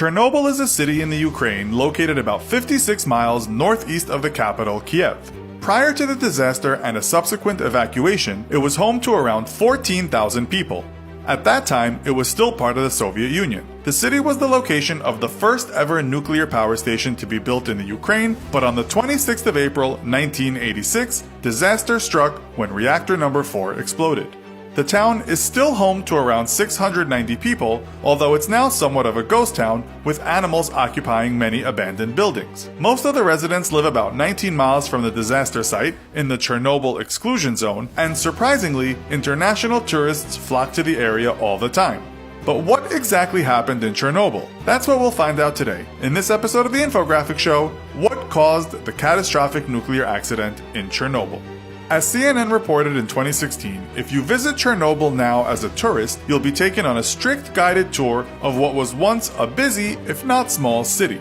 Chernobyl is a city in the Ukraine located about 56 miles northeast of the capital, Kiev. Prior to the disaster and a subsequent evacuation, it was home to around 14,000 people. At that time, it was still part of the Soviet Union. The city was the location of the first ever nuclear power station to be built in the Ukraine, but on the 26th of April 1986, disaster struck when reactor number 4 exploded. The town is still home to around 690 people, although it's now somewhat of a ghost town, with animals occupying many abandoned buildings. Most of the residents live about 19 miles from the disaster site, in the Chernobyl exclusion zone, and surprisingly, international tourists flock to the area all the time. But what exactly happened in Chernobyl? That's what we'll find out today, in this episode of the Infographic Show, What Caused the Catastrophic Nuclear Accident in Chernobyl. As CNN reported in 2016, if you visit Chernobyl now as a tourist, you'll be taken on a strict guided tour of what was once a busy, if not small, city.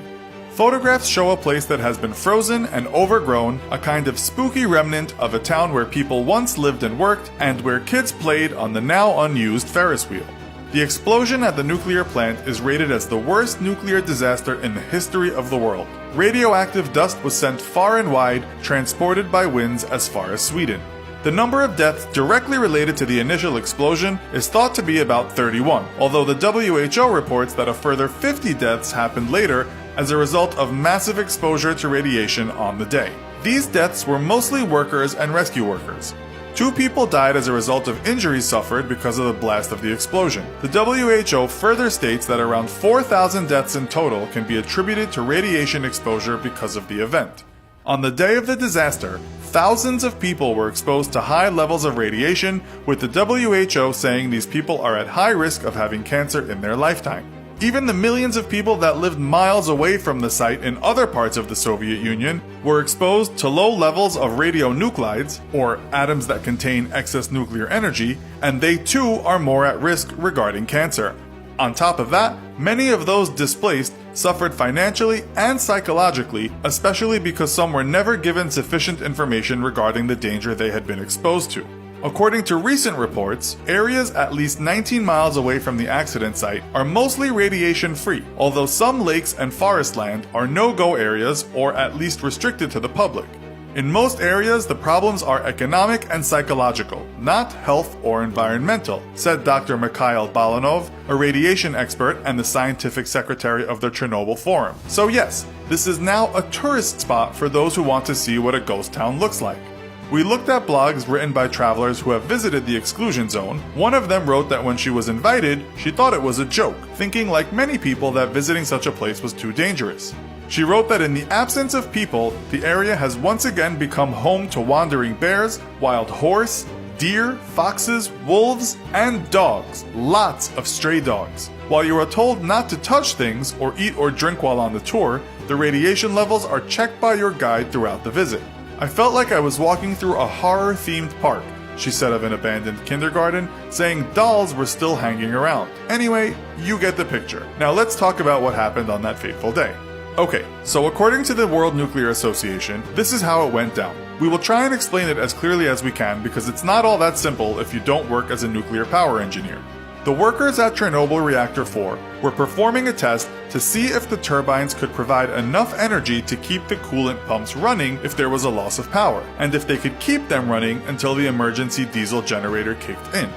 Photographs show a place that has been frozen and overgrown, a kind of spooky remnant of a town where people once lived and worked, and where kids played on the now unused Ferris wheel. The explosion at the nuclear plant is rated as the worst nuclear disaster in the history of the world. Radioactive dust was sent far and wide, transported by winds as far as Sweden. The number of deaths directly related to the initial explosion is thought to be about 31, although the WHO reports that a further 50 deaths happened later as a result of massive exposure to radiation on the day. These deaths were mostly workers and rescue workers. 2 people died as a result of injuries suffered because of the blast of the explosion. The WHO further states that around 4,000 deaths in total can be attributed to radiation exposure because of the event. On the day of the disaster, thousands of people were exposed to high levels of radiation, with the WHO saying these people are at high risk of having cancer in their lifetime. Even the millions of people that lived miles away from the site in other parts of the Soviet Union were exposed to low levels of radionuclides, or atoms that contain excess nuclear energy, and they too are more at risk regarding cancer. On top of that, many of those displaced suffered financially and psychologically, especially because some were never given sufficient information regarding the danger they had been exposed to. According to recent reports, areas at least 19 miles away from the accident site are mostly radiation-free, although some lakes and forest land are no-go areas or at least restricted to the public. In most areas, the problems are economic and psychological, not health or environmental, said Dr. Mikhail Balanov, a radiation expert and the scientific secretary of the Chernobyl Forum. So yes, this is now a tourist spot for those who want to see what a ghost town looks like. We looked at blogs written by travelers who have visited the exclusion zone. One of them wrote that when she was invited, she thought it was a joke, thinking like many people that visiting such a place was too dangerous. She wrote that in the absence of people, the area has once again become home to wandering bears, wild horse, deer, foxes, wolves, and dogs. Lots of stray dogs. While you are told not to touch things or eat or drink while on the tour, the radiation levels are checked by your guide throughout the visit. I felt like I was walking through a horror-themed park, she said of an abandoned kindergarten, saying dolls were still hanging around. Anyway, you get the picture. Now let's talk about what happened on that fateful day. Okay, so according to the World Nuclear Association, this is how it went down. We will try and explain it as clearly as we can because it's not all that simple if you don't work as a nuclear power engineer. The workers at Chernobyl Reactor 4 were performing a test to see if the turbines could provide enough energy to keep the coolant pumps running if there was a loss of power, and if they could keep them running until the emergency diesel generator kicked in.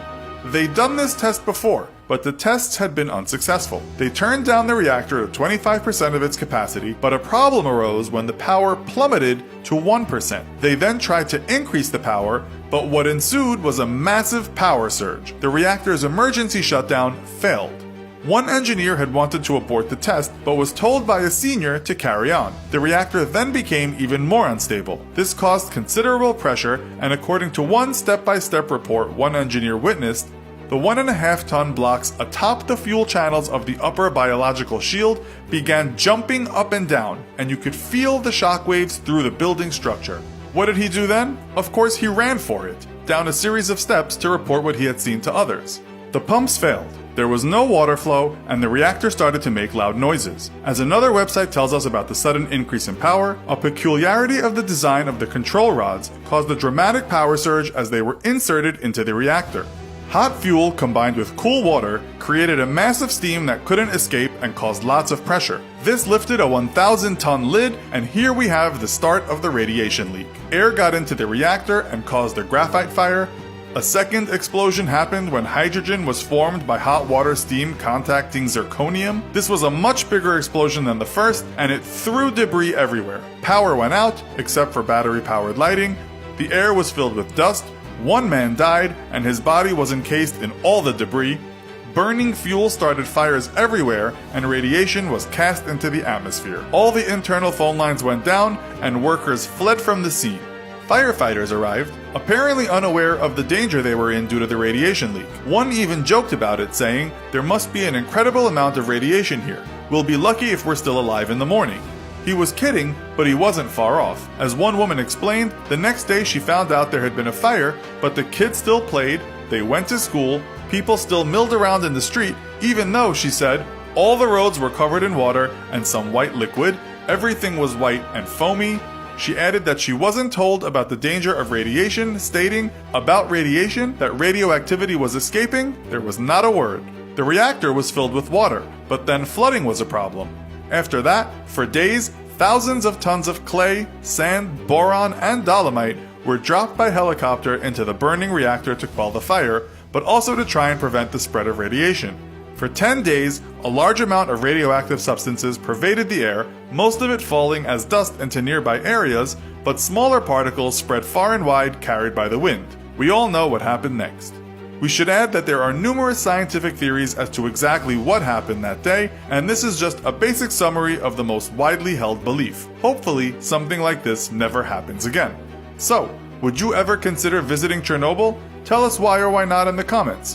They'd done this test before, but the tests had been unsuccessful. They turned down the reactor to 25% of its capacity, but a problem arose when the power plummeted to 1%. They then tried to increase the power, but what ensued was a massive power surge. The reactor's emergency shutdown failed. One engineer had wanted to abort the test, but was told by a senior to carry on. The reactor then became even more unstable. This caused considerable pressure, and according to one step-by-step report one engineer witnessed, the 1.5-ton blocks atop the fuel channels of the upper biological shield began jumping up and down, and you could feel the shock waves through the building structure. What did he do then? Of course he ran for it, down a series of steps to report what he had seen to others. The pumps failed. There was no water flow, and the reactor started to make loud noises. As another website tells us about the sudden increase in power, a peculiarity of the design of the control rods caused a dramatic power surge as they were inserted into the reactor. Hot fuel combined with cool water created a massive steam that couldn't escape and caused lots of pressure. This lifted a 1,000-ton lid, and here we have the start of the radiation leak. Air got into the reactor and caused a graphite fire. A second explosion happened when hydrogen was formed by hot water steam contacting zirconium. This was a much bigger explosion than the first, and it threw debris everywhere. Power went out, except for battery-powered lighting. The air was filled with dust. One man died, and his body was encased in all the debris. Burning fuel started fires everywhere, and radiation was cast into the atmosphere. All the internal phone lines went down, and workers fled from the scene. Firefighters arrived, apparently unaware of the danger they were in due to the radiation leak. One even joked about it, saying, "There must be an incredible amount of radiation here. We'll be lucky if we're still alive in the morning." He was kidding, but he wasn't far off. As one woman explained, the next day she found out there had been a fire, but the kids still played, they went to school, people still milled around in the street, even though, she said, all the roads were covered in water and some white liquid, everything was white and foamy. She added that she wasn't told about the danger of radiation, stating, "About radiation, that radioactivity was escaping, there was not a word." The reactor was filled with water, but then flooding was a problem. After that, for days, thousands of tons of clay, sand, boron, and dolomite were dropped by helicopter into the burning reactor to quell the fire, but also to try and prevent the spread of radiation. For 10 days, a large amount of radioactive substances pervaded the air, most of it falling as dust into nearby areas, but smaller particles spread far and wide carried by the wind. We all know what happened next. We should add that there are numerous scientific theories as to exactly what happened that day, and this is just a basic summary of the most widely held belief. Hopefully, something like this never happens again. So, would you ever consider visiting Chernobyl? Tell us why or why not in the comments.